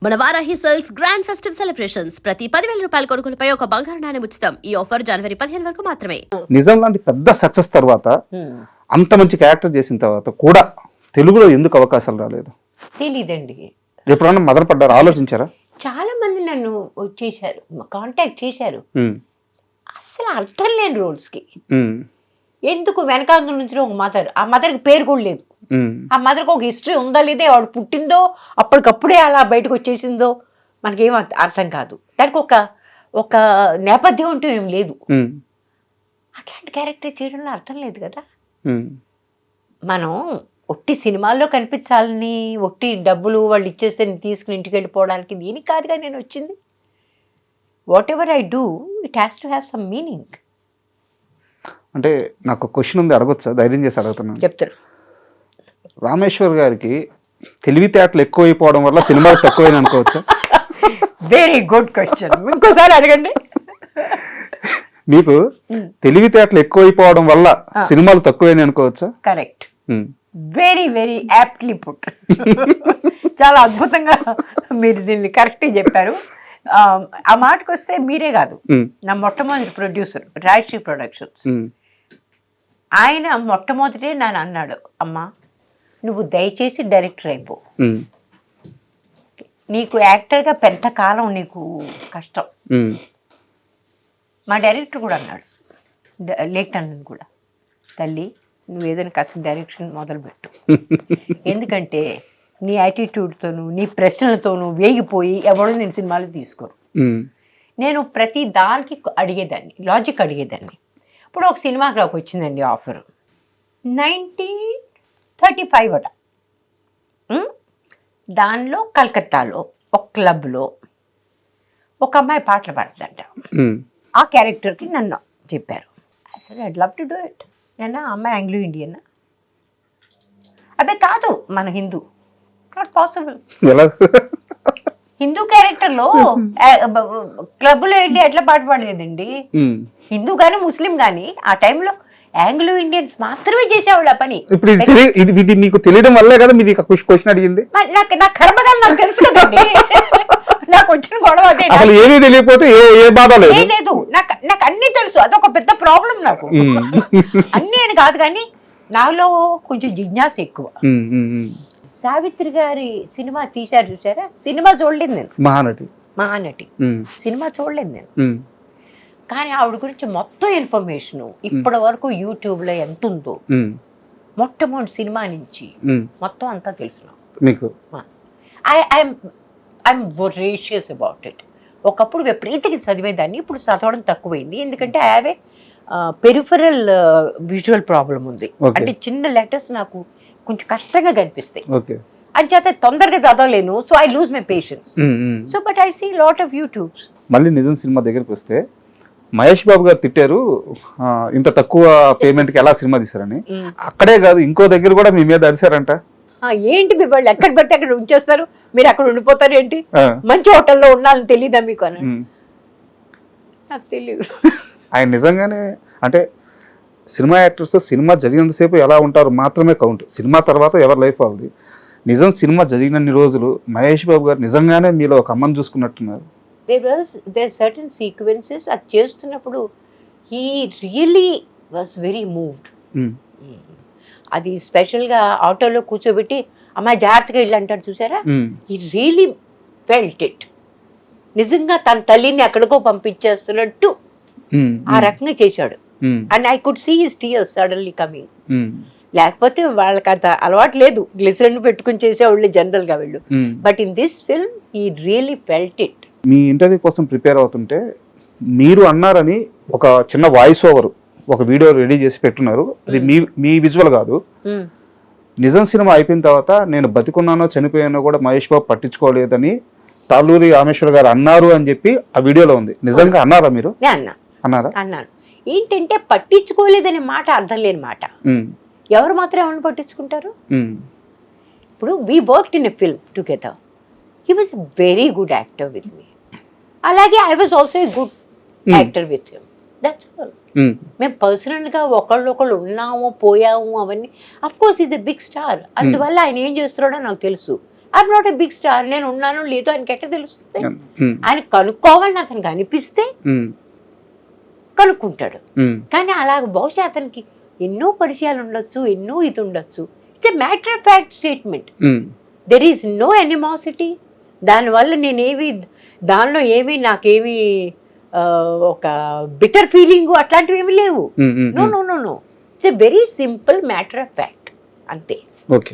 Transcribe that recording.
మన Varahi sales grand festive celebrations ప్రతి 10,000 రూపాయల కొనుగోలుపై ఒక బంగారు నాణెం ఉచితం. ఈ ఆఫర్ జనవరి 15 వరకు మాత్రమే. నిజం లాంటి పెద్ద సక్సెస్ తర్వాత అంత మంచి క్యారెక్టర్ చేసిన తర్వాత కూడా తెలుగులో ఎందుకు అవకాశాలు రాలేదు? తెలీదండి. ఎప్పుడన్నా మొదలు పడ్డారు, ఆలోచించారా? చాలా మంది నన్ను చేశారు, కాంటాక్ట్ చేశారు. అసలు అర్థం లేని రోల్స్ కి ఎందుకు వెనకాల నుంచి ఒక మదర్, ఆ మదర్కి పేరు కూడా లేదు. ఆ మదర్కి ఒక హిస్టరీ ఉందా లేదా, ఆవిడ పుట్టిందో అప్పటికప్పుడే అలా బయటకు వచ్చేసిందో మనకేం అర్థం కాదు. దానికి ఒక నేపథ్యం అంటూ ఏం లేదు. అట్లాంటి క్యారెక్టర్ చేయడంలో అర్థం లేదు కదా. మనం ఒట్టి సినిమాల్లో కనిపించాలని, ఒట్టి డబ్బులు వాళ్ళు ఇచ్చేస్తే తీసుకుని ఇంటికి వెళ్ళిపోవడానికి దీనికి కాదుగా నేను వచ్చింది. What ever I do, it has to have some meaning. అంటే నాకు క్వశ్చన్ ఉంది, అడగొచ్చా? ధైర్యం చేసి అడుగుతున్నాను. చెప్తారు. రామేశ్వర్ గారికి తెలివితేటలు ఎక్కువైపోవడం వల్ల సినిమాలు తక్కువైన అనుకోవచ్చా? వెరీ గుడ్ క్వశ్చన్, ఇంకోసారి అడగండి. మీకు తెలివితేటలు ఎక్కువైపోవడం వల్ల సినిమాలు తక్కువైన అనుకోవచ్చా? Correct, very very aptly put. చాలా అద్భుతంగా మీరు దీన్ని కరెక్ట్గా చెప్పారు. ఆ మాటకు వస్తే మీరే కాదు, నా మొట్టమొదటి ప్రొడ్యూసర్ రాజశ్రీ ప్రొడక్షన్స్, ఆయన మొట్టమొదటే నన్ను అన్నాడు, అమ్మా నువ్వు దయచేసి డైరెక్టర్ అయిపో, నీకు యాక్టర్గా పెద్ద కాలం నీకు కష్టం. మా డైరెక్టర్ కూడా అన్నాడు, లేఖనని కూడా, తల్లి నువ్వు ఏదైనా కాస్త డైరెక్షన్ మొదలుపెట్టు, ఎందుకంటే నీ యాటిట్యూడ్తోనూ నీ ప్రశ్నలతోనూ వేగిపోయి ఎవడో నేను సినిమాలు తీసుకోరు. నేను ప్రతి దానికి అడిగేదాన్ని, లాజిక్ అడిగేదాన్ని. ఇప్పుడు ఒక సినిమాగ్రాఫ్ వచ్చిందండి ఆఫర్, 1935 అట. దానిలో కలకత్తాలో ఒక క్లబ్లో ఒక అమ్మాయి పాటలు పాడుతుందంట. ఆ క్యారెక్టర్కి నన్ను చెప్పారు. అసలు I'd love to do it. నేను అమ్మాయి ఆంగ్లో ఇండియన్, అదే కాదు మన హిందూ, నాట్ పాసిబుల్. హిందూ క్యారెక్టర్లో క్లబ్లో వెళ్ళి ఎట్లా పాట పాడలేదండి. హిందూ కానీ ముస్లిం కానీ ఆ టైంలో ఆంగ్లో ఇండియన్స్ మాత్రమే చేసేవాళ్ళు ఆ పని. ఇప్పుడు ఇది మీకు తెలియడం వల్లే కదా మీరు క్వశ్చన్ అడిగింది. నా కర్మగాలు నాకు తెలుసు కదండి. నాకు వచ్చిన గొడవ అదే. అసలు ఏమీ తెలియకపోతే ఏ బాధ లేదు. నాకు అన్ని తెలుసు, అదొక పెద్ద ప్రాబ్లం నాకు. అన్ని అని కాదు కానీ నాలో కొంచెం జిజ్ఞాస ఎక్కువ. సావిత్రి గారి సినిమా తీశారు చూసారా, సినిమా చూడలేదు నేను. మహానటి సినిమా చూడలేదు నేను, కానీ ఆవిడ గురించి మొత్తం ఇన్ఫర్మేషన్ ఇప్పటి వరకు యూట్యూబ్ లో ఎంత ఉందో, మొట్టమొదటి సినిమా నుంచి మొత్తం అంతా తెలుసు మీకు. I'm voracious about it. ఒకప్పుడు విపరీతంగా చదివేదాన్ని, ఇప్పుడు చదవడం తక్కువైంది. ఎందుకంటే I have a peripheral visual problem ఉంది. అంటే చిన్న లెటర్స్ నాకు కొంచెం కష్టంగా కనిపిస్తాయి, అంచేత తొందరగా చదవలేను. So I lose my patience. So but I see lot of YouTubes. మళ్ళీ నిజం సినిమా దగ్గరికి వస్తే మహేష్ బాబు గారు తిట్టారు, ఇంత తక్కువ పేమెంట్ కి ఎలా సినిమా తీశారని. అక్కడే కాదు, ఇంకో దగ్గర కూడా మీ మీద అరిశారంట. ఏంటి మీ వాళ్ళు ఎక్కడ పడితే అక్కడ ఉంచేస్తారు, మీరు అక్కడ ఉండిపోతారు ఏంటి, మంచి హోటల్లో ఉండాలని తెలియదా మీకు అని. నాకు తెలియదు. ఆయన నిజంగానే అంటే సినిమా యాక్టర్స్ సినిమా జరిగినంతసేపు ఎలా ఉంటారు మాత్రమే కౌంట్, సినిమా తర్వాత ఎవరి లైఫ్ వాళ్ళది. నిజం సినిమా జరిగినన్ని రోజులు మహేష్ బాబు గారు నిజంగానే మీలో ఒక అమ్మని చూసుకున్నట్టున్నారు. దేర్ సర్టన్ సీక్వెన్సెస్ అది చేస్తున్నప్పుడు he really was very moved. అది స్పెషల్గా ఆటోలో కూర్చోబెట్టి అమ్మాయి జాగ్రత్తగా ఇల్లు అంటాడు చూసారా, హీ రియలీ ఫెల్ట్ ఇట్. నిజంగా తన తల్లిని ఎక్కడికో పంపించేస్తున్నట్టు ఆ రకంగా చేశాడు. And I could see his tears suddenly coming. లేకపోతే వాళ్ళకి అంత అలవాటు లేదు, గ్లిసరిన్ పెట్టుకుని చేసేవాళ్ళు జనరల్ గా వెళ్ళు. But in this film he really felt it. Me interview కోసం ప్రిపేర్ అవుతుంటే మీరు అన్నారని ఒక చిన్న వాయిస్ ఓవర్ ఒక వీడియో రెడీ చేసి పెట్టున్నారు. అది మీ విజువల్ కాదు. నిజం సినిమా అయిపోయిన తర్వాత నేను బతికున్నానో చనిపోయానో కూడా మహేష్ బాబు పట్టించుకోలేదని తాళ్ళూరి రామేశ్వర్ గారు అన్నారు అని చెప్పి ఆ వీడియోలో ఉంది. నిజంగా అన్నారా మీరు? అన్నారా? అన్నాను. ఏంటంటే పట్టించుకోలేదనే మాట అర్థం లేని మాట. ఎవరు మాత్రం ఏమన్నా పట్టించుకుంటారు? ఇప్పుడు we worked in a film together. He was a very good actor with me. అలాగే I was also a good actor with him. That's all. మేము పర్సనల్గా ఒకళ్ళు ఉన్నాము పోయాము అవన్నీ. Of course is a big star, అందువల్ల ఆయన ఏం చేస్తున్నాడో నాకు తెలుసు. I'm not a big star, నేను ఉన్నాను లేదో ఆయనకి ఎట్ట తెలుస్తుంది? ఉమ్, ఆయన కనుక్కోవాలని అతనికి అనిపిస్తే ఉమ్, కనుక్కుంటాడు. ఉమ్, కానీ అలాగ బహుశా అతనికి ఎన్నో పరిచయాలు ఉండొచ్చు, ఎన్నో ఇది ఉండొచ్చు. It's a matter of fact statement. Um, there is no animosity. దానివల్ల నేనేమి దానిలో ఏమి నాకేమి ఒక బిటర్ ఫీలింగ్ అట్లాంటివి ఏమి లేవు. Um, um, no no no no, it's a very simple matter of fact, అంతే. ఓకే.